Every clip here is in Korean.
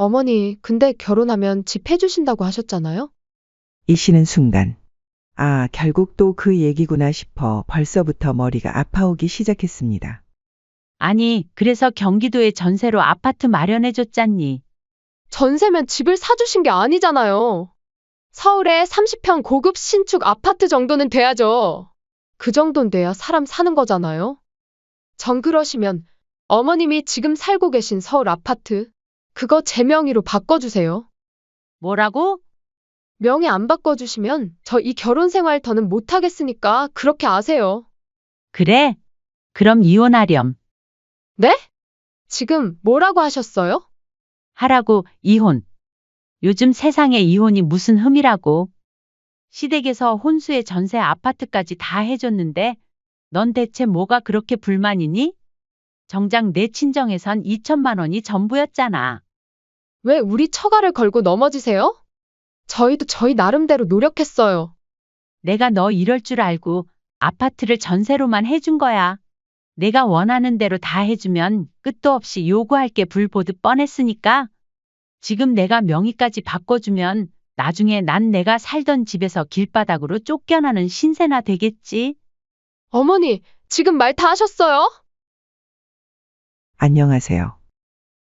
어머니, 근데 결혼하면 집 해주신다고 하셨잖아요? 이 씨는 순간, 아, 결국 또 그 얘기구나 싶어 벌써부터 머리가 아파오기 시작했습니다. 아니, 그래서 경기도에 전세로 아파트 마련해줬잖니. 전세면 집을 사주신 게 아니잖아요. 서울에 30평 고급 신축 아파트 정도는 돼야죠. 그 정도는 돼야 사람 사는 거잖아요. 정 그러시면 어머님이 지금 살고 계신 서울 아파트, 그거 제 명의로 바꿔주세요. 뭐라고? 명의 안 바꿔주시면 저 이 결혼 생활 더는 못하겠으니까 그렇게 아세요. 그래? 그럼 이혼하렴. 네? 지금 뭐라고 하셨어요? 하라고, 이혼. 요즘 세상에 이혼이 무슨 흠이라고. 시댁에서 혼수에 전세 아파트까지 다 해줬는데 넌 대체 뭐가 그렇게 불만이니? 정작 내 친정에선 2천만 원이 전부였잖아. 왜 우리 처가를 걸고 넘어지세요? 저희도 저희 나름대로 노력했어요. 내가 너 이럴 줄 알고 아파트를 전세로만 해준 거야. 내가 원하는 대로 다 해주면 끝도 없이 요구할 게 불 보듯 뻔했으니까 지금 내가 명의까지 바꿔주면 나중에 난 내가 살던 집에서 길바닥으로 쫓겨나는 신세나 되겠지. 어머니, 지금 말 다 하셨어요? 안녕하세요.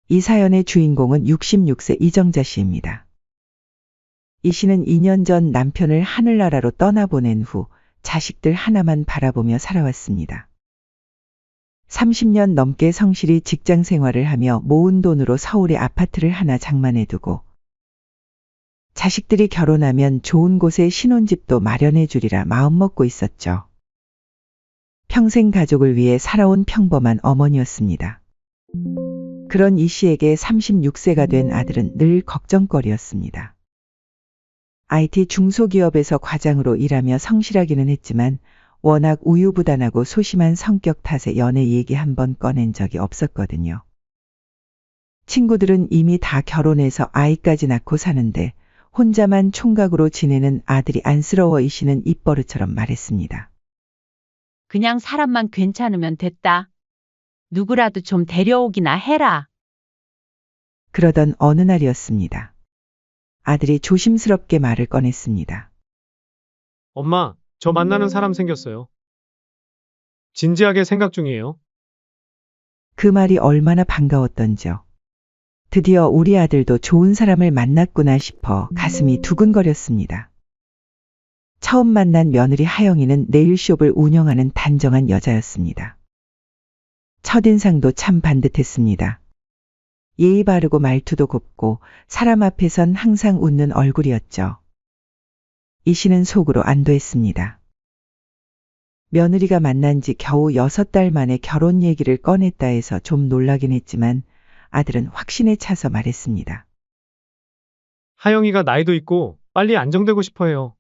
이 사연의 주인공은 66세 이정자 씨입니다. 이 씨는 2년 전 남편을 하늘나라로 떠나보낸 후 자식들 하나만 바라보며 살아왔습니다. 30년 넘게 성실히 직장 생활을 하며 모은 돈으로 서울에 아파트를 하나 장만해두고 자식들이 결혼하면 좋은 곳에 신혼집도 마련해 주리라 마음먹고 있었죠. 평생 가족을 위해 살아온 평범한 어머니였습니다. 그런 이 씨에게 36세가 된 아들은 늘 걱정거리였습니다. IT 중소기업에서 과장으로 일하며 성실하기는 했지만 워낙 우유부단하고 소심한 성격 탓에 연애 얘기 한 번 꺼낸 적이 없었거든요. 친구들은 이미 다 결혼해서 아이까지 낳고 사는데 혼자만 총각으로 지내는 아들이 안쓰러워 이 씨는 입버릇처럼 말했습니다. 그냥 사람만 괜찮으면 됐다. 누구라도 좀 데려오기나 해라. 그러던 어느 날이었습니다. 아들이 조심스럽게 말을 꺼냈습니다. 엄마, 저 만나는 사람 생겼어요. 진지하게 생각 중이에요. 그 말이 얼마나 반가웠던지요. 드디어 우리 아들도 좋은 사람을 만났구나 싶어 가슴이 두근거렸습니다. 처음 만난 며느리 하영이는 네일숍을 운영하는 단정한 여자였습니다. 첫인상도 참 반듯했습니다. 예의 바르고 말투도 곱고 사람 앞에선 항상 웃는 얼굴이었죠. 이 씨는 속으로 안도했습니다. 며느리가 만난 지 겨우 6달 만에 결혼 얘기를 꺼냈다 해서 좀 놀라긴 했지만 아들은 확신에 차서 말했습니다. 하영이가 나이도 있고 빨리 안정되고 싶어 해요.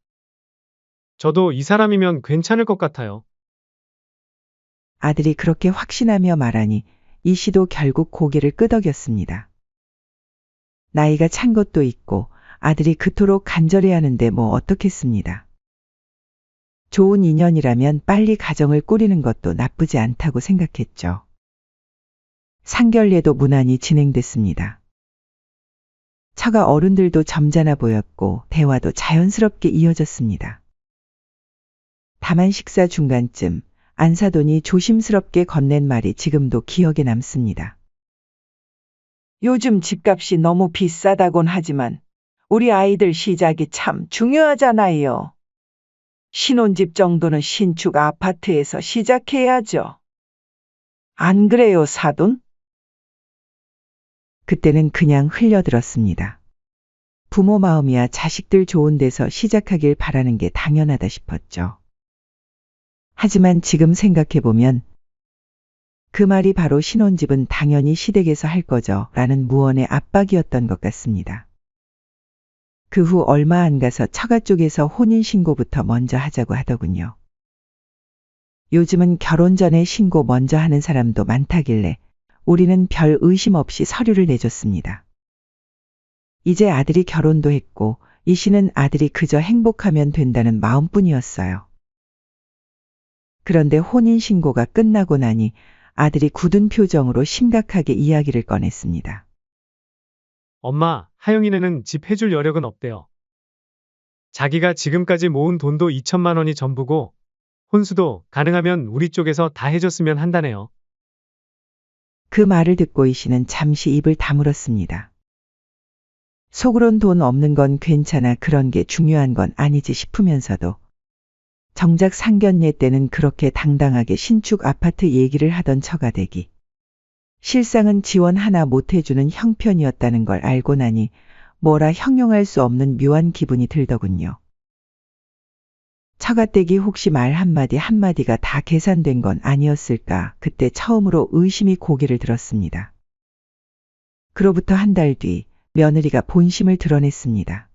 저도 이 사람이면 괜찮을 것 같아요. 아들이 그렇게 확신하며 말하니 이 씨도 결국 고개를 끄덕였습니다. 나이가 찬 것도 있고 아들이 그토록 간절해하는데 뭐 어떻겠습니다. 좋은 인연이라면 빨리 가정을 꾸리는 것도 나쁘지 않다고 생각했죠. 상견례도 무난히 진행됐습니다. 처가 어른들도 점잖아 보였고 대화도 자연스럽게 이어졌습니다. 다만 식사 중간쯤 안사돈이 조심스럽게 건넨 말이 지금도 기억에 남습니다. 요즘 집값이 너무 비싸다곤 하지만 우리 아이들 시작이 참 중요하잖아요. 신혼집 정도는 신축 아파트에서 시작해야죠. 안 그래요, 사돈? 그때는 그냥 흘려들었습니다. 부모 마음이야 자식들 좋은 데서 시작하길 바라는 게 당연하다 싶었죠. 하지만 지금 생각해보면 그 말이 바로 신혼집은 당연히 시댁에서 할 거죠 라는 무언의 압박이었던 것 같습니다. 그 후 얼마 안 가서 처가 쪽에서 혼인신고부터 먼저 하자고 하더군요. 요즘은 결혼 전에 신고 먼저 하는 사람도 많다길래 우리는 별 의심 없이 서류를 내줬습니다. 이제 아들이 결혼도 했고 이 씨는 아들이 그저 행복하면 된다는 마음뿐이었어요. 그런데 혼인신고가 끝나고 나니 아들이 굳은 표정으로 심각하게 이야기를 꺼냈습니다. 엄마, 하영이네는 집 해줄 여력은 없대요. 자기가 지금까지 모은 돈도 2천만 원이 전부고 혼수도 가능하면 우리 쪽에서 다 해줬으면 한다네요. 그 말을 듣고 이 씨는 잠시 입을 다물었습니다. 속으론 돈 없는 건 괜찮아 그런 게 중요한 건 아니지 싶으면서도 정작 상견례 때는 그렇게 당당하게 신축 아파트 얘기를 하던 처가댁이 실상은 지원 하나 못 해주는 형편이었다는 걸 알고 나니 뭐라 형용할 수 없는 묘한 기분이 들더군요. 처가댁이 혹시 말 한마디가 다 계산된 건 아니었을까 그때 처음으로 의심이 고개를 들었습니다. 그로부터 한 달 뒤 며느리가 본심을 드러냈습니다.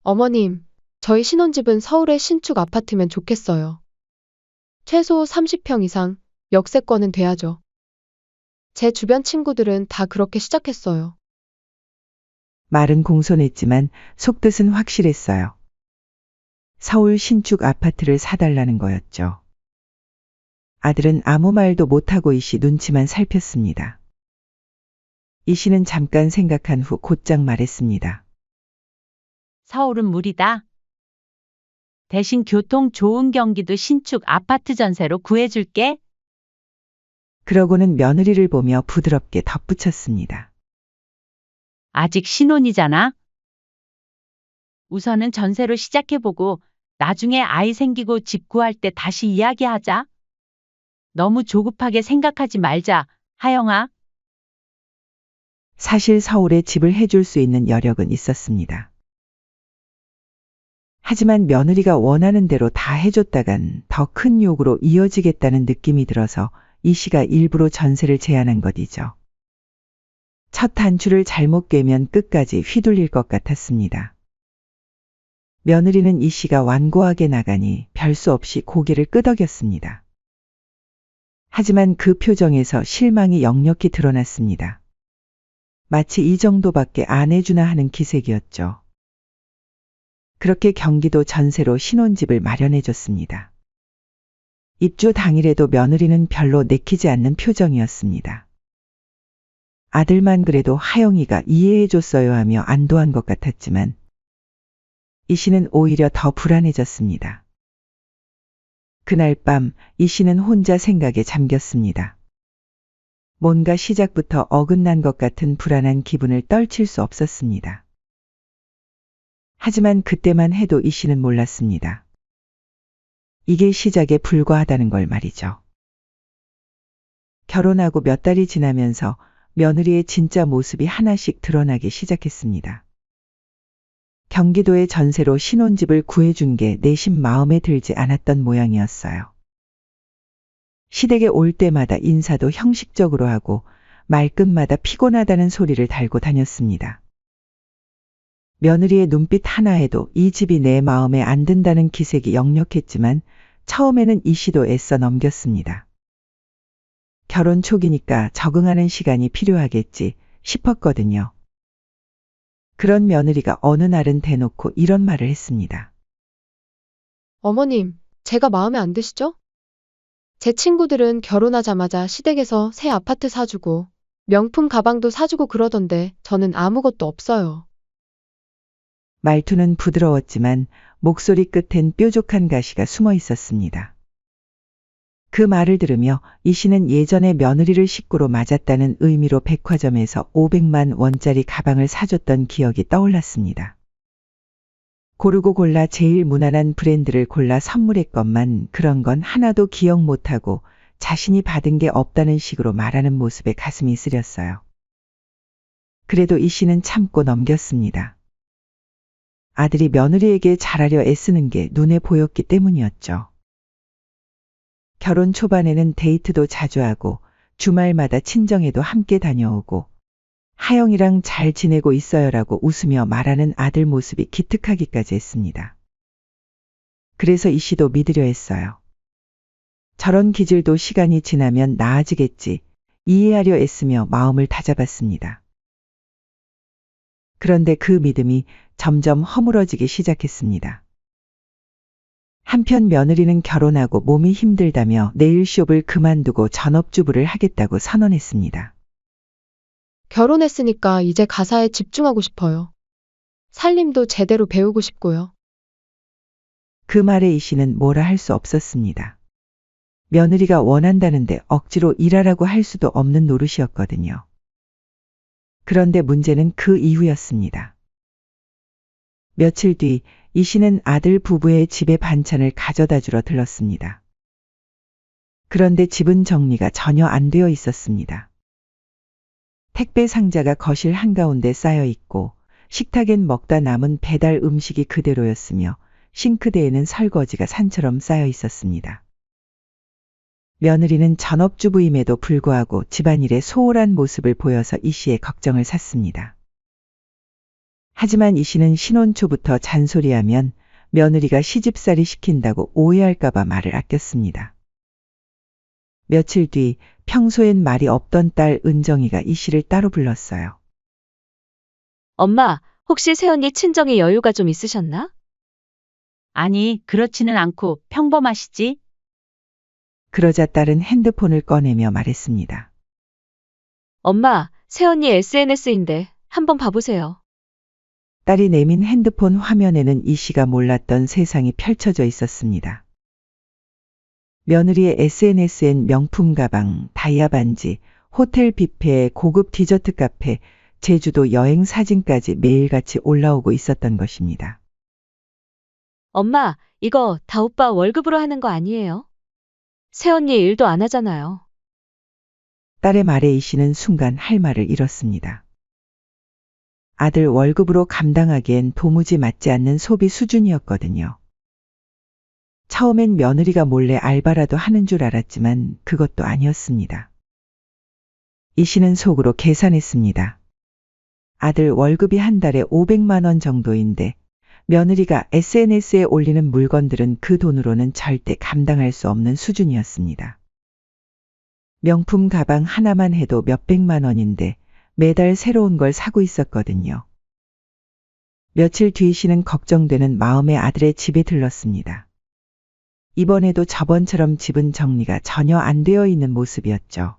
어머님, 저희 신혼집은 서울의 신축 아파트면 좋겠어요. 최소 30평 이상, 역세권은 돼야죠. 제 주변 친구들은 다 그렇게 시작했어요. 말은 공손했지만 속뜻은 확실했어요. 서울 신축 아파트를 사달라는 거였죠. 아들은 아무 말도 못하고 이 씨 눈치만 살폈습니다. 이 씨는 잠깐 생각한 후 곧장 말했습니다. 서울은 무리다. 대신 교통 좋은 경기도 신축 아파트 전세로 구해줄게. 그러고는 며느리를 보며 부드럽게 덧붙였습니다. 아직 신혼이잖아. 우선은 전세로 시작해보고 나중에 아이 생기고 집 구할 때 다시 이야기하자. 너무 조급하게 생각하지 말자, 하영아. 사실 서울에 집을 해줄 수 있는 여력은 있었습니다. 하지만 며느리가 원하는 대로 다 해줬다간 더 큰 욕으로 이어지겠다는 느낌이 들어서 이 씨가 일부러 전세를 제안한 것이죠. 첫 단추를 잘못 꿰면 끝까지 휘둘릴 것 같았습니다. 며느리는 이 씨가 완고하게 나가니 별 수 없이 고개를 끄덕였습니다. 하지만 그 표정에서 실망이 역력히 드러났습니다. 마치 이 정도밖에 안 해주나 하는 기색이었죠. 그렇게 경기도 전세로 신혼집을 마련해줬습니다. 입주 당일에도 며느리는 별로 내키지 않는 표정이었습니다. 아들만 그래도 하영이가 이해해줬어요 하며 안도한 것 같았지만 이 씨는 오히려 더 불안해졌습니다. 그날 밤 이 씨는 혼자 생각에 잠겼습니다. 뭔가 시작부터 어긋난 것 같은 불안한 기분을 떨칠 수 없었습니다. 하지만 그때만 해도 이 씨는 몰랐습니다. 이게 시작에 불과하다는 걸 말이죠. 결혼하고 몇 달이 지나면서 며느리의 진짜 모습이 하나씩 드러나기 시작했습니다. 경기도의 전세로 신혼집을 구해준 게 내심 마음에 들지 않았던 모양이었어요. 시댁에 올 때마다 인사도 형식적으로 하고 말끝마다 피곤하다는 소리를 달고 다녔습니다. 며느리의 눈빛 하나에도 이 집이 내 마음에 안 든다는 기색이 역력했지만 처음에는 이 씨도 애써 넘겼습니다. 결혼 초기니까 적응하는 시간이 필요하겠지 싶었거든요. 그런 며느리가 어느 날은 대놓고 이런 말을 했습니다. 어머님, 제가 마음에 안 드시죠? 제 친구들은 결혼하자마자 시댁에서 새 아파트 사주고 명품 가방도 사주고 그러던데 저는 아무것도 없어요. 말투는 부드러웠지만 목소리 끝엔 뾰족한 가시가 숨어 있었습니다. 그 말을 들으며 이 씨는 예전에 며느리를 식구로 맞았다는 의미로 백화점에서 500만 원짜리 가방을 사줬던 기억이 떠올랐습니다. 고르고 골라 제일 무난한 브랜드를 골라 선물했건만 그런 건 하나도 기억 못하고 자신이 받은 게 없다는 식으로 말하는 모습에 가슴이 쓰렸어요. 그래도 이 씨는 참고 넘겼습니다. 아들이 며느리에게 잘하려 애쓰는 게 눈에 보였기 때문이었죠. 결혼 초반에는 데이트도 자주 하고 주말마다 친정에도 함께 다녀오고 하영이랑 잘 지내고 있어요라고 웃으며 말하는 아들 모습이 기특하기까지 했습니다. 그래서 이 씨도 믿으려 했어요. 저런 기질도 시간이 지나면 나아지겠지 이해하려 애쓰며 마음을 다잡았습니다. 그런데 그 믿음이 점점 허물어지기 시작했습니다. 한편 며느리는 결혼하고 몸이 힘들다며 네일숍을 그만두고 전업주부를 하겠다고 선언했습니다. 결혼했으니까 이제 가사에 집중하고 싶어요. 살림도 제대로 배우고 싶고요. 그 말에 이 씨는 뭐라 할 수 없었습니다. 며느리가 원한다는데 억지로 일하라고 할 수도 없는 노릇이었거든요. 그런데 문제는 그 이후였습니다. 며칠 뒤 이 씨는 아들 부부의 집에 반찬을 가져다 주러 들렀습니다. 그런데 집은 정리가 전혀 안 되어 있었습니다. 택배 상자가 거실 한가운데 쌓여 있고 식탁엔 먹다 남은 배달 음식이 그대로였으며 싱크대에는 설거지가 산처럼 쌓여 있었습니다. 며느리는 전업주부임에도 불구하고 집안일에 소홀한 모습을 보여서 이 씨의 걱정을 샀습니다. 하지만 이 씨는 신혼 초부터 잔소리하면 며느리가 시집살이 시킨다고 오해할까봐 말을 아꼈습니다. 며칠 뒤 평소엔 말이 없던 딸 은정이가 이 씨를 따로 불렀어요. 엄마, 혹시 새언니 친정에 여유가 좀 있으셨나? 아니, 그렇지는 않고 평범하시지? 그러자 딸은 핸드폰을 꺼내며 말했습니다. 엄마, 새언니 SNS인데 한번 봐보세요. 딸이 내민 핸드폰 화면에는 이 씨가 몰랐던 세상이 펼쳐져 있었습니다. 며느리의 SNS엔 명품 가방, 다이아 반지, 호텔 뷔페, 고급 디저트 카페, 제주도 여행 사진까지 매일같이 올라오고 있었던 것입니다. 엄마, 이거 다 오빠 월급으로 하는 거 아니에요? 새언니 일도 안 하잖아요. 딸의 말에 이 씨는 순간 할 말을 잃었습니다. 아들 월급으로 감당하기엔 도무지 맞지 않는 소비 수준이었거든요. 처음엔 며느리가 몰래 알바라도 하는 줄 알았지만 그것도 아니었습니다. 이 씨는 속으로 계산했습니다. 아들 월급이 한 달에 500만 원 정도인데 며느리가 SNS에 올리는 물건들은 그 돈으로는 절대 감당할 수 없는 수준이었습니다. 명품 가방 하나만 해도 몇백만 원인데 매달 새로운 걸 사고 있었거든요. 며칠 뒤 씨는 걱정되는 마음에 아들의 집에 들렀습니다. 이번에도 저번처럼 집은 정리가 전혀 안 되어 있는 모습이었죠.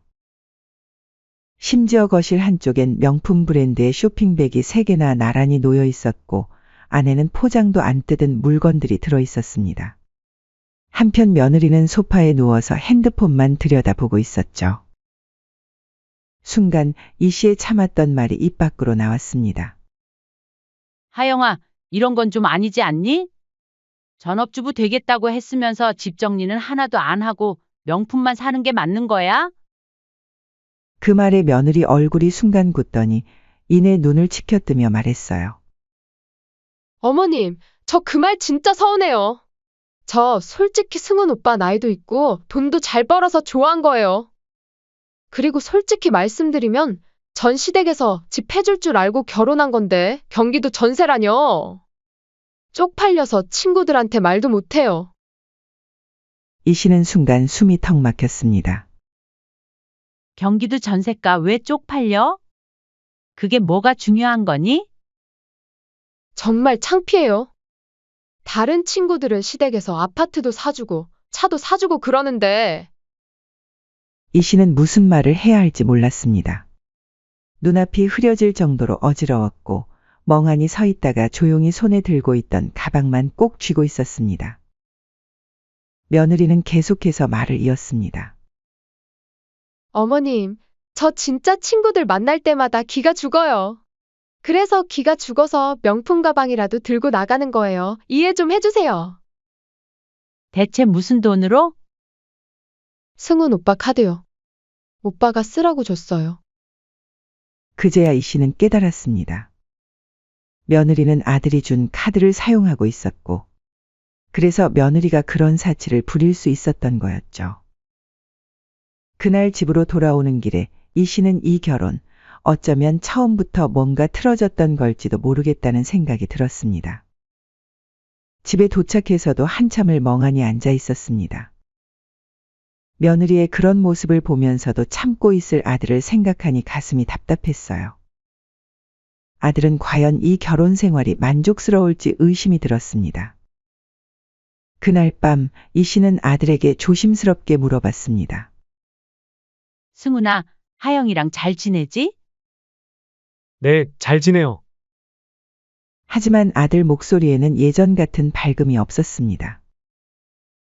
심지어 거실 한쪽엔 명품 브랜드의 쇼핑백이 3개나 나란히 놓여 있었고 안에는 포장도 안 뜯은 물건들이 들어 있었습니다. 한편 며느리는 소파에 누워서 핸드폰만 들여다보고 있었죠. 순간 이 씨의 참았던 말이 입 밖으로 나왔습니다. 하영아, 이런 건 좀 아니지 않니? 전업주부 되겠다고 했으면서 집 정리는 하나도 안 하고 명품만 사는 게 맞는 거야? 그 말에 며느리 얼굴이 순간 굳더니 이내 눈을 치켜뜨며 말했어요. 어머님, 저 그 말 진짜 서운해요. 저 솔직히 승훈 오빠 나이도 있고 돈도 잘 벌어서 좋아한 거예요. 그리고 솔직히 말씀드리면 전 시댁에서 집 해줄 줄 알고 결혼한 건데 경기도 전세라뇨. 쪽팔려서 친구들한테 말도 못해요. 이 씨는 순간 숨이 턱 막혔습니다. 경기도 전세가 왜 쪽팔려? 그게 뭐가 중요한 거니? 정말 창피해요. 다른 친구들은 시댁에서 아파트도 사주고 차도 사주고 그러는데 이 씨는 무슨 말을 해야 할지 몰랐습니다. 눈앞이 흐려질 정도로 어지러웠고 멍하니 서 있다가 조용히 손에 들고 있던 가방만 꼭 쥐고 있었습니다. 며느리는 계속해서 말을 이었습니다. 어머님, 저 진짜 친구들 만날 때마다 기가 죽어요. 그래서 기가 죽어서 명품 가방이라도 들고 나가는 거예요. 이해 좀 해주세요. 대체 무슨 돈으로? 승훈 오빠 카드요. 오빠가 쓰라고 줬어요. 그제야 이 씨는 깨달았습니다. 며느리는 아들이 준 카드를 사용하고 있었고 그래서 며느리가 그런 사치를 부릴 수 있었던 거였죠. 그날 집으로 돌아오는 길에 이 씨는 이 결혼, 어쩌면 처음부터 뭔가 틀어졌던 걸지도 모르겠다는 생각이 들었습니다. 집에 도착해서도 한참을 멍하니 앉아 있었습니다. 며느리의 그런 모습을 보면서도 참고 있을 아들을 생각하니 가슴이 답답했어요. 아들은 과연 이 결혼 생활이 만족스러울지 의심이 들었습니다. 그날 밤 이 씨는 아들에게 조심스럽게 물어봤습니다. 승훈아, 하영이랑 잘 지내지? 네, 잘 지내요. 하지만 아들 목소리에는 예전 같은 밝음이 없었습니다.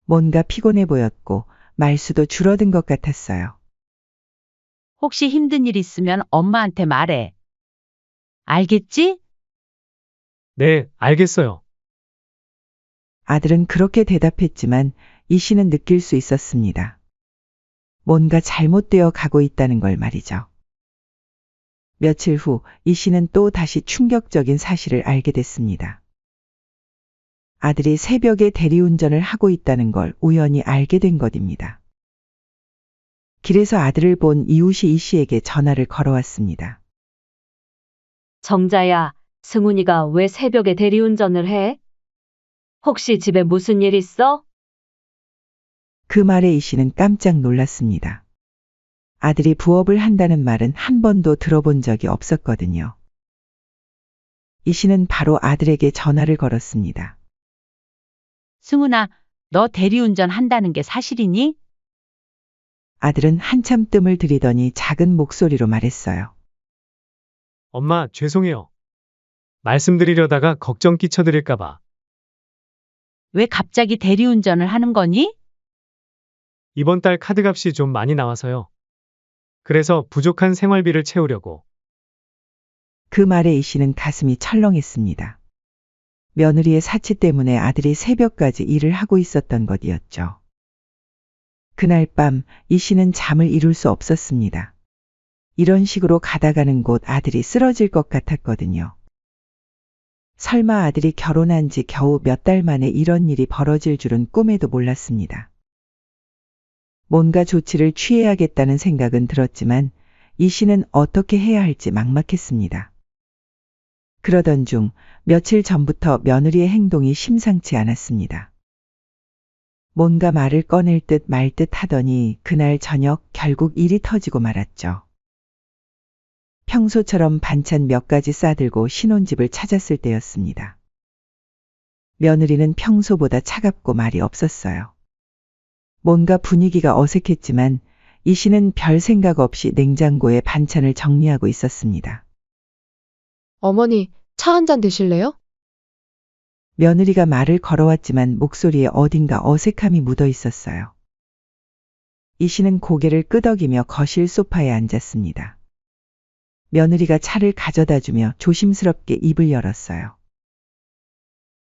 뭔가 피곤해 보였고 말수도 줄어든 것 같았어요. 혹시 힘든 일 있으면 엄마한테 말해. 알겠지? 네, 알겠어요. 아들은 그렇게 대답했지만 이 씨는 느낄 수 있었습니다. 뭔가 잘못되어 가고 있다는 걸 말이죠. 며칠 후 이 씨는 또 다시 충격적인 사실을 알게 됐습니다. 아들이 새벽에 대리운전을 하고 있다는 걸 우연히 알게 된 것입니다. 길에서 아들을 본 이웃이 이 씨에게 전화를 걸어왔습니다. 정자야, 승훈이가 왜 새벽에 대리운전을 해? 혹시 집에 무슨 일 있어? 그 말에 이 씨는 깜짝 놀랐습니다. 아들이 부업을 한다는 말은 한 번도 들어본 적이 없었거든요. 이 씨는 바로 아들에게 전화를 걸었습니다. 승훈아, 너 대리운전 한다는 게 사실이니? 아들은 한참 뜸을 들이더니 작은 목소리로 말했어요. 엄마, 죄송해요. 말씀드리려다가 걱정 끼쳐드릴까봐. 왜 갑자기 대리운전을 하는 거니? 이번 달 카드값이 좀 많이 나와서요. 그래서 부족한 생활비를 채우려고. 그 말에 이 씨는 가슴이 철렁했습니다. 며느리의 사치 때문에 아들이 새벽까지 일을 하고 있었던 것이었죠. 그날 밤 이 씨는 잠을 이룰 수 없었습니다. 이런 식으로 가다가는 곧 아들이 쓰러질 것 같았거든요. 설마 아들이 결혼한 지 겨우 몇 달 만에 이런 일이 벌어질 줄은 꿈에도 몰랐습니다. 뭔가 조치를 취해야겠다는 생각은 들었지만 이 씨는 어떻게 해야 할지 막막했습니다. 그러던 중 며칠 전부터 며느리의 행동이 심상치 않았습니다. 뭔가 말을 꺼낼 듯 말 듯 하더니 그날 저녁 결국 일이 터지고 말았죠. 평소처럼 반찬 몇 가지 싸들고 신혼집을 찾았을 때였습니다. 며느리는 평소보다 차갑고 말이 없었어요. 뭔가 분위기가 어색했지만 이 씨는 별 생각 없이 냉장고에 반찬을 정리하고 있었습니다. 어머니, 차 한 잔 드실래요? 며느리가 말을 걸어왔지만 목소리에 어딘가 어색함이 묻어 있었어요. 이 씨는 고개를 끄덕이며 거실 소파에 앉았습니다. 며느리가 차를 가져다 주며 조심스럽게 입을 열었어요.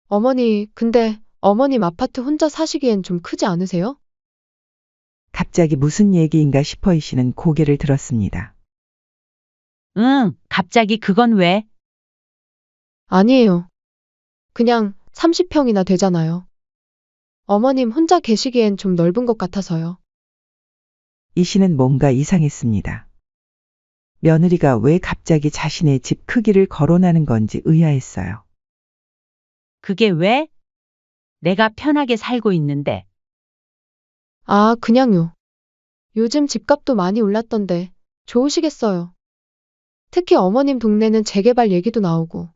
어머니, 근데 어머님 아파트 혼자 사시기엔 좀 크지 않으세요? 갑자기 무슨 얘기인가 싶어 이 씨는 고개를 들었습니다. 응, 갑자기 그건 왜? 아니에요. 그냥 30평이나 되잖아요. 어머님 혼자 계시기엔 좀 넓은 것 같아서요. 이 씨는 뭔가 이상했습니다. 며느리가 왜 갑자기 자신의 집 크기를 거론하는 건지 의아했어요. 그게 왜? 내가 편하게 살고 있는데. 아, 그냥요. 요즘 집값도 많이 올랐던데 좋으시겠어요. 특히 어머님 동네는 재개발 얘기도 나오고.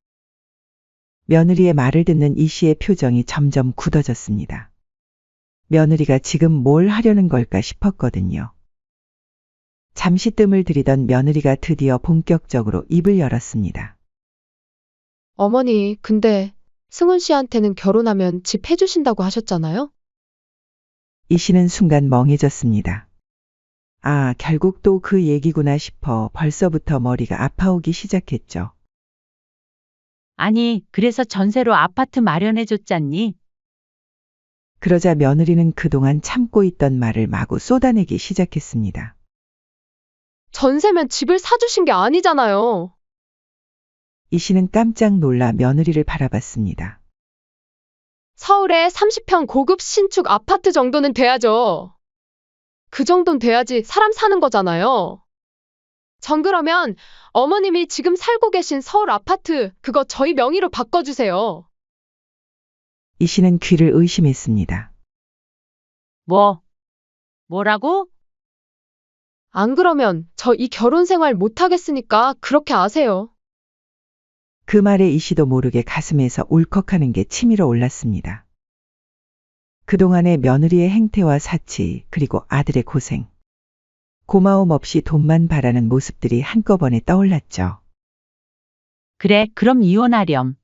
며느리의 말을 듣는 이 씨의 표정이 점점 굳어졌습니다. 며느리가 지금 뭘 하려는 걸까 싶었거든요. 잠시 뜸을 들이던 며느리가 드디어 본격적으로 입을 열었습니다. 어머니, 근데 승훈 씨한테는 결혼하면 집 해주신다고 하셨잖아요? 이 씨는 순간 멍해졌습니다. 아, 결국 또 그 얘기구나 싶어 벌써부터 머리가 아파오기 시작했죠. 아니, 그래서 전세로 아파트 마련해줬잖니. 그러자 며느리는 그동안 참고 있던 말을 마구 쏟아내기 시작했습니다. 전세면 집을 사주신 게 아니잖아요. 이 씨는 깜짝 놀라 며느리를 바라봤습니다. 서울에 30평 고급 신축 아파트 정도는 돼야죠. 그 정도는 돼야지 사람 사는 거잖아요. 전 그러면 어머님이 지금 살고 계신 서울 아파트 그거 저희 명의로 바꿔주세요. 이 씨는 귀를 의심했습니다. 뭐라고? 안 그러면 저 이 결혼 생활 못 하겠으니까 그렇게 아세요. 그 말에 이 씨도 모르게 가슴에서 울컥하는 게 치밀어 올랐습니다. 그동안의 며느리의 행태와 사치, 그리고 아들의 고생. 고마움 없이 돈만 바라는 모습들이 한꺼번에 떠올랐죠. 그래, 그럼 이혼하렴.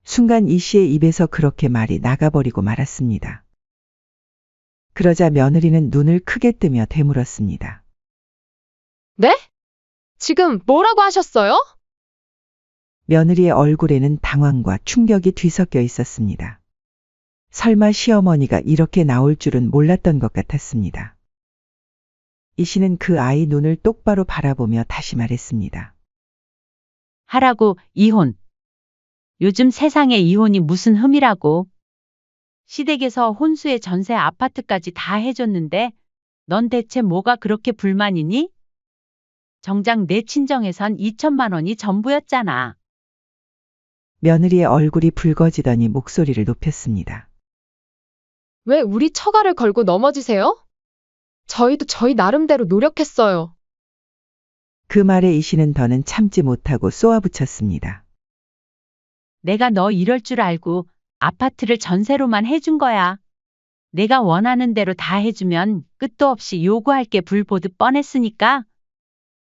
순간 이 씨의 입에서 그렇게 말이 나가버리고 말았습니다. 그러자 며느리는 눈을 크게 뜨며 되물었습니다. 네? 지금 뭐라고 하셨어요? 며느리의 얼굴에는 당황과 충격이 뒤섞여 있었습니다. 설마 시어머니가 이렇게 나올 줄은 몰랐던 것 같았습니다. 이 씨는 그 아이 눈을 똑바로 바라보며 다시 말했습니다. 하라고, 이혼. 요즘 세상에 이혼이 무슨 흠이라고. 시댁에서 혼수의 전세 아파트까지 다 해줬는데 넌 대체 뭐가 그렇게 불만이니? 정작 내 친정에선 2천만 원이 전부였잖아. 며느리의 얼굴이 붉어지더니 목소리를 높였습니다. 왜 우리 처가를 걸고 넘어지세요? 저희도 저희 나름대로 노력했어요. 그 말에 이 씨는 더는 참지 못하고 쏘아붙였습니다. 내가 너 이럴 줄 알고 아파트를 전세로만 해준 거야. 내가 원하는 대로 다 해주면 끝도 없이 요구할 게 불보듯 뻔했으니까.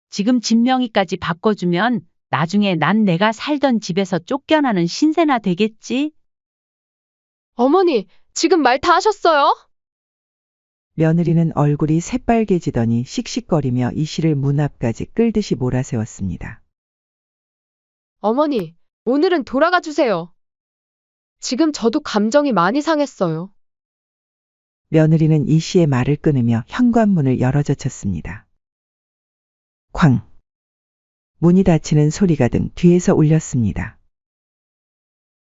지금 집 명의까지 바꿔주면 나중에 난 내가 살던 집에서 쫓겨나는 신세나 되겠지? 어머니, 지금 말 다 하셨어요? 며느리는 얼굴이 새빨개지더니 씩씩거리며 이 씨를 문 앞까지 끌듯이 몰아세웠습니다. 어머니, 오늘은 돌아가 주세요. 지금 저도 감정이 많이 상했어요. 며느리는 이 씨의 말을 끊으며 현관문을 열어젖혔습니다. 쾅! 문이 닫히는 소리가 등 뒤에서 울렸습니다.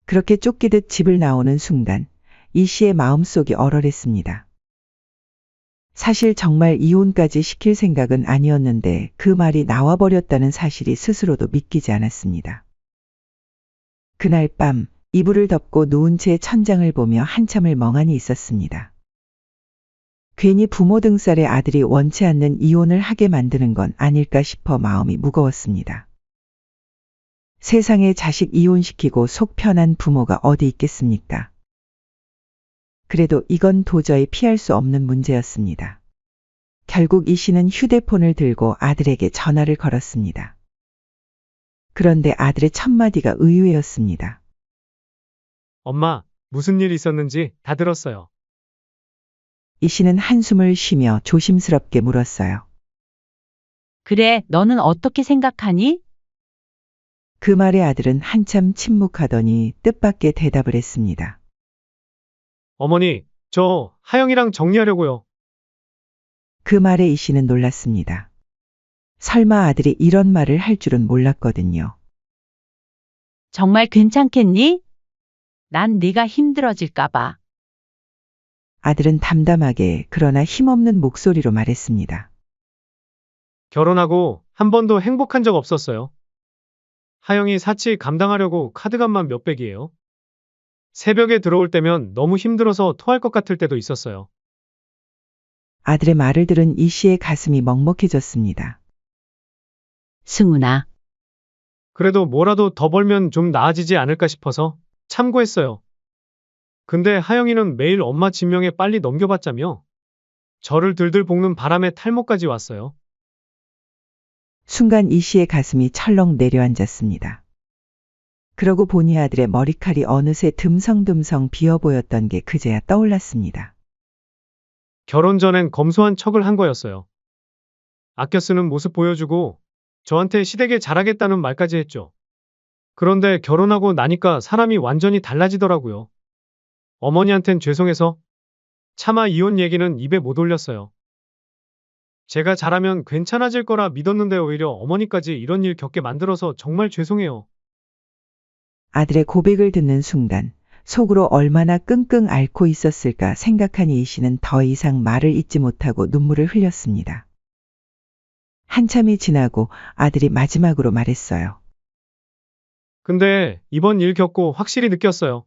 그렇게 쫓기듯 집을 나오는 순간 이 씨의 마음속이 얼얼했습니다. 사실 정말 이혼까지 시킬 생각은 아니었는데 그 말이 나와버렸다는 사실이 스스로도 믿기지 않았습니다. 그날 밤 이불을 덮고 누운 채 천장을 보며 한참을 멍하니 있었습니다. 괜히 부모 등살의 아들이 원치 않는 이혼을 하게 만드는 건 아닐까 싶어 마음이 무거웠습니다. 세상에 자식 이혼시키고 속 편한 부모가 어디 있겠습니까? 그래도 이건 도저히 피할 수 없는 문제였습니다. 결국 이 씨는 휴대폰을 들고 아들에게 전화를 걸었습니다. 그런데 아들의 첫 마디가 의외였습니다. 엄마, 무슨 일 있었는지 다 들었어요. 이 씨는 한숨을 쉬며 조심스럽게 물었어요. 그래, 너는 어떻게 생각하니? 그 말에 아들은 한참 침묵하더니 뜻밖의 대답을 했습니다. 어머니, 저 하영이랑 정리하려고요. 그 말에 이 씨는 놀랐습니다. 설마 아들이 이런 말을 할 줄은 몰랐거든요. 정말 괜찮겠니? 난 네가 힘들어질까 봐. 아들은 담담하게 그러나 힘없는 목소리로 말했습니다. 결혼하고 한 번도 행복한 적 없었어요. 하영이 사치 감당하려고 카드값만 몇백이에요. 새벽에 들어올 때면 너무 힘들어서 토할 것 같을 때도 있었어요. 아들의 말을 들은 이 씨의 가슴이 먹먹해졌습니다. 승훈아, 그래도 뭐라도 더 벌면 좀 나아지지 않을까 싶어서 참고했어요. 근데 하영이는 매일 엄마 진명에 빨리 넘겨봤자며 저를 들들 볶는 바람에 탈모까지 왔어요. 순간 이 씨의 가슴이 철렁 내려앉았습니다. 그러고 보니 아들의 머리칼이 어느새 듬성듬성 비어 보였던 게 그제야 떠올랐습니다. 결혼 전엔 검소한 척을 한 거였어요. 아껴 쓰는 모습 보여주고 저한테 시댁에 잘하겠다는 말까지 했죠. 그런데 결혼하고 나니까 사람이 완전히 달라지더라고요. 어머니한텐 죄송해서 차마 이혼 얘기는 입에 못 올렸어요. 제가 잘하면 괜찮아질 거라 믿었는데 오히려 어머니까지 이런 일 겪게 만들어서 정말 죄송해요. 아들의 고백을 듣는 순간 속으로 얼마나 끙끙 앓고 있었을까 생각하니 이 씨는 더 이상 말을 잇지 못하고 눈물을 흘렸습니다. 한참이 지나고 아들이 마지막으로 말했어요. 근데 이번 일 겪고 확실히 느꼈어요.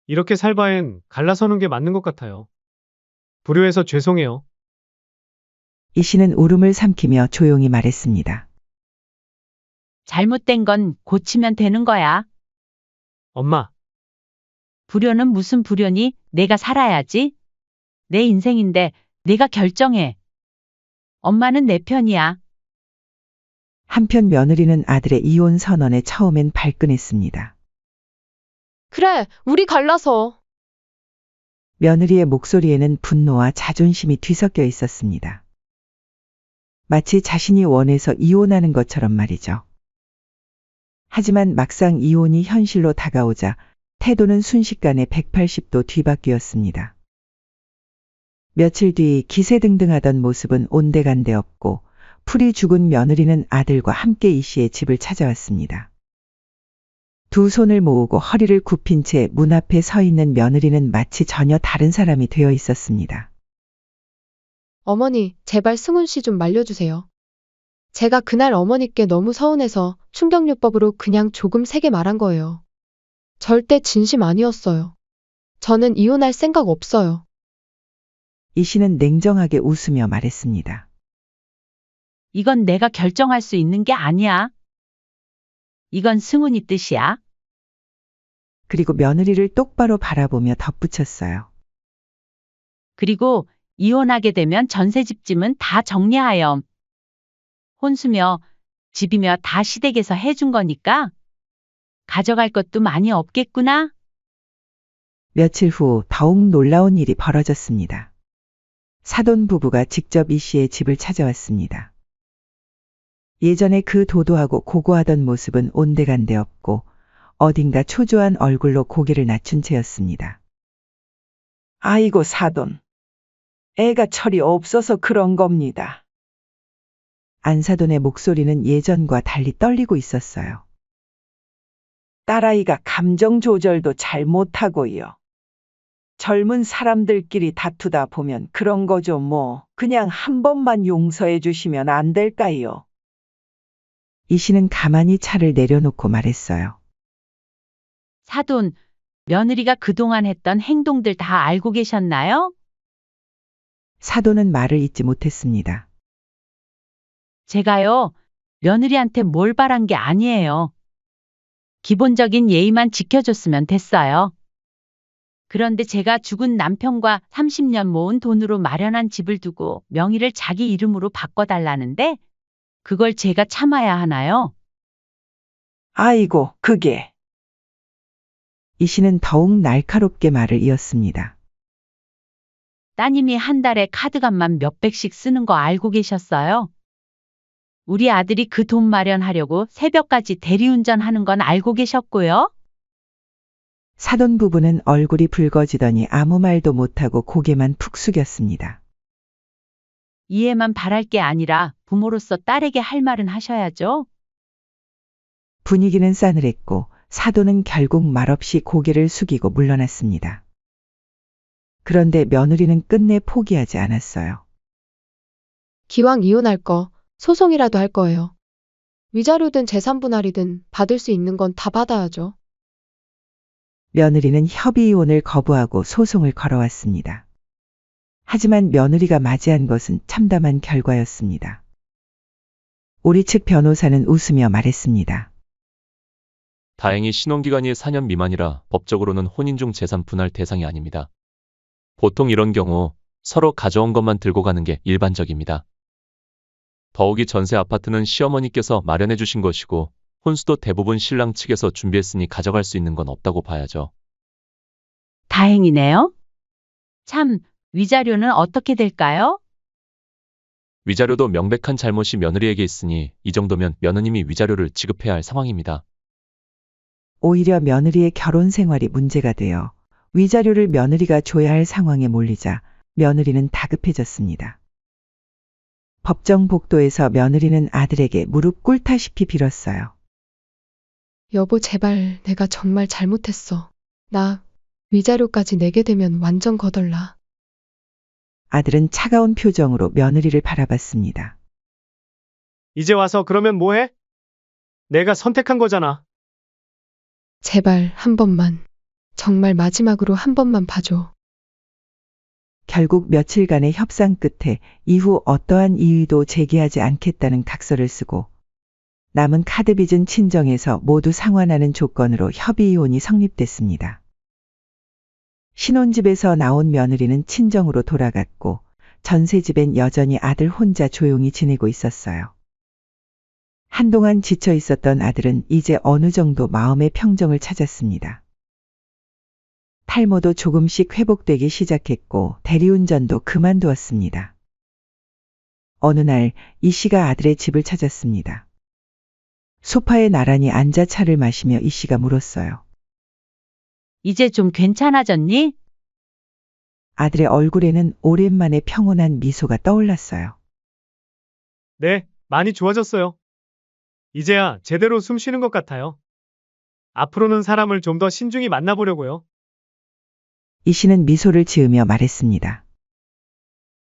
이렇게 살 바엔 갈라서는 게 맞는 것 같아요. 불효해서 죄송해요. 이 씨는 울음을 삼키며 조용히 말했습니다. 잘못된 건 고치면 되는 거야. 엄마, 불효는 무슨 불효니? 내가 살아야지. 내 인생인데 내가 결정해. 엄마는 내 편이야. 한편 며느리는 아들의 이혼 선언에 처음엔 발끈했습니다. 그래, 우리 갈라서. 며느리의 목소리에는 분노와 자존심이 뒤섞여 있었습니다. 마치 자신이 원해서 이혼하는 것처럼 말이죠. 하지만 막상 이혼이 현실로 다가오자 태도는 순식간에 180도 뒤바뀌었습니다. 며칠 뒤 기세등등하던 모습은 온데간데 없고 풀이 죽은 며느리는 아들과 함께 이 씨의 집을 찾아왔습니다. 두 손을 모으고 허리를 굽힌 채 문 앞에 서 있는 며느리는 마치 전혀 다른 사람이 되어 있었습니다. 어머니, 제발 승훈 씨 좀 말려주세요. 제가 그날 어머니께 너무 서운해서 충격요법으로 그냥 조금 세게 말한 거예요. 절대 진심 아니었어요. 저는 이혼할 생각 없어요. 이 씨는 냉정하게 웃으며 말했습니다. 이건 내가 결정할 수 있는 게 아니야. 이건 승훈이 뜻이야. 그리고 며느리를 똑바로 바라보며 덧붙였어요. 그리고 이혼하게 되면 전세 집짐은 다 정리하렴. 혼수며 집이며 다 시댁에서 해준 거니까 가져갈 것도 많이 없겠구나. 며칠 후 더욱 놀라운 일이 벌어졌습니다. 사돈 부부가 직접 이 씨의 집을 찾아왔습니다. 예전에 그 도도하고 고고하던 모습은 온데간데 없고 어딘가 초조한 얼굴로 고개를 낮춘 채였습니다. 아이고 사돈, 애가 철이 없어서 그런 겁니다. 안사돈의 목소리는 예전과 달리 떨리고 있었어요. 딸아이가 감정 조절도 잘 못하고요. 젊은 사람들끼리 다투다 보면 그런 거죠 뭐. 그냥 한 번만 용서해 주시면 안 될까요? 이 씨는 가만히 차를 내려놓고 말했어요. 사돈, 며느리가 그동안 했던 행동들 다 알고 계셨나요? 사돈은 말을 잇지 못했습니다. 제가요, 며느리한테 뭘 바란 게 아니에요. 기본적인 예의만 지켜줬으면 됐어요. 그런데 제가 죽은 남편과 30년 모은 돈으로 마련한 집을 두고 명의를 자기 이름으로 바꿔달라는데 그걸 제가 참아야 하나요? 아이고, 그게. 이 씨는 더욱 날카롭게 말을 이었습니다. 따님이 한 달에 카드값만 몇백씩 쓰는 거 알고 계셨어요? 우리 아들이 그 돈 마련하려고 새벽까지 대리운전하는 건 알고 계셨고요? 사돈 부부는 얼굴이 붉어지더니 아무 말도 못하고 고개만 푹 숙였습니다. 이해만 바랄 게 아니라 부모로서 딸에게 할 말은 하셔야죠. 분위기는 싸늘했고 사돈은 결국 말없이 고개를 숙이고 물러났습니다. 그런데 며느리는 끝내 포기하지 않았어요. 기왕 이혼할 거 소송이라도 할 거예요. 위자료든 재산 분할이든 받을 수 있는 건 다 받아야죠. 며느리는 협의이혼을 거부하고 소송을 걸어왔습니다. 하지만 며느리가 맞이한 것은 참담한 결과였습니다. 우리 측 변호사는 웃으며 말했습니다. 다행히 신혼기간이 4년 미만이라 법적으로는 혼인 중 재산 분할 대상이 아닙니다. 보통 이런 경우 서로 가져온 것만 들고 가는 게 일반적입니다. 더욱이 전세 아파트는 시어머니께서 마련해 주신 것이고 혼수도 대부분 신랑 측에서 준비했으니 가져갈 수 있는 건 없다고 봐야죠. 다행이네요. 참, 위자료는 어떻게 될까요? 위자료도 명백한 잘못이 며느리에게 있으니 이 정도면 며느님이 위자료를 지급해야 할 상황입니다. 오히려 며느리의 결혼 생활이 문제가 되어 위자료를 며느리가 줘야 할 상황에 몰리자 며느리는 다급해졌습니다. 법정 복도에서 며느리는 아들에게 무릎 꿇다시피 빌었어요. 여보, 제발 내가 정말 잘못했어. 나 위자료까지 내게 되면 완전 거덜나. 아들은 차가운 표정으로 며느리를 바라봤습니다. 이제 와서 그러면 뭐해? 내가 선택한 거잖아. 제발 한 번만. 정말 마지막으로 한 번만 봐줘. 결국 며칠간의 협상 끝에 이후 어떠한 이의도 제기하지 않겠다는 각서를 쓰고 남은 카드빚은 친정에서 모두 상환하는 조건으로 협의이혼이 성립됐습니다. 신혼집에서 나온 며느리는 친정으로 돌아갔고 전세집엔 여전히 아들 혼자 조용히 지내고 있었어요. 한동안 지쳐 있었던 아들은 이제 어느 정도 마음의 평정을 찾았습니다. 탈모도 조금씩 회복되기 시작했고 대리운전도 그만두었습니다. 어느 날 이 씨가 아들의 집을 찾았습니다. 소파에 나란히 앉아 차를 마시며 이 씨가 물었어요. 이제 좀 괜찮아졌니? 아들의 얼굴에는 오랜만에 평온한 미소가 떠올랐어요. 네, 많이 좋아졌어요. 이제야 제대로 숨 쉬는 것 같아요. 앞으로는 사람을 좀 더 신중히 만나보려고요. 이 씨는 미소를 지으며 말했습니다.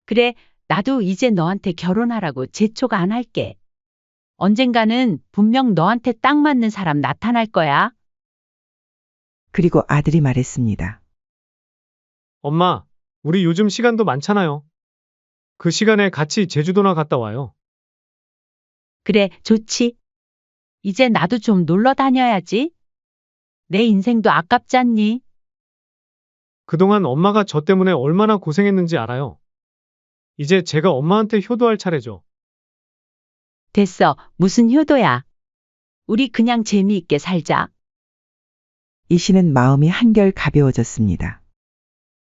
그래, 나도 이제 너한테 결혼하라고 재촉 안 할게. 언젠가는 분명 너한테 딱 맞는 사람 나타날 거야. 그리고 아들이 말했습니다. 엄마, 우리 요즘 시간도 많잖아요. 그 시간에 같이 제주도나 갔다 와요. 그래, 좋지. 이제 나도 좀 놀러 다녀야지. 내 인생도 아깝지 않니? 그동안 엄마가 저 때문에 얼마나 고생했는지 알아요. 이제 제가 엄마한테 효도할 차례죠. 됐어. 무슨 효도야. 우리 그냥 재미있게 살자. 이 씨는 마음이 한결 가벼워졌습니다.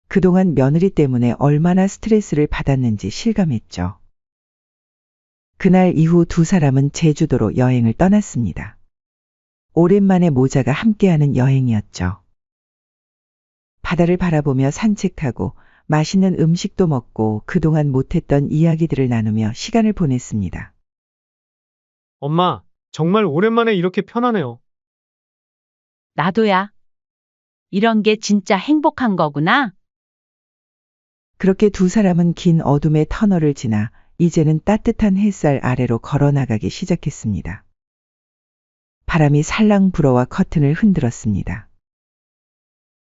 그동안 며느리 때문에 얼마나 스트레스를 받았는지 실감했죠. 그날 이후 두 사람은 제주도로 여행을 떠났습니다. 오랜만에 모자가 함께하는 여행이었죠. 바다를 바라보며 산책하고 맛있는 음식도 먹고 그동안 못했던 이야기들을 나누며 시간을 보냈습니다. 엄마, 정말 오랜만에 이렇게 편하네요. 나도야. 이런 게 진짜 행복한 거구나. 그렇게 두 사람은 긴 어둠의 터널을 지나 이제는 따뜻한 햇살 아래로 걸어나가기 시작했습니다. 바람이 살랑 불어와 커튼을 흔들었습니다.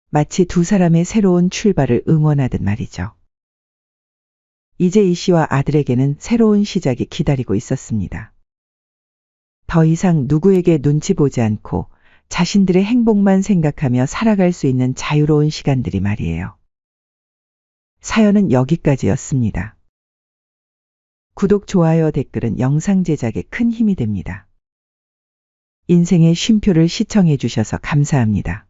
마치 두 사람의 새로운 출발을 응원하듯 말이죠. 이제 이 씨와 아들에게는 새로운 시작이 기다리고 있었습니다. 더 이상 누구에게 눈치 보지 않고 자신들의 행복만 생각하며 살아갈 수 있는 자유로운 시간들이 말이에요. 사연은 여기까지였습니다. 구독, 좋아요, 댓글은 영상 제작에 큰 힘이 됩니다. 인생의 쉼표를 시청해 주셔서 감사합니다.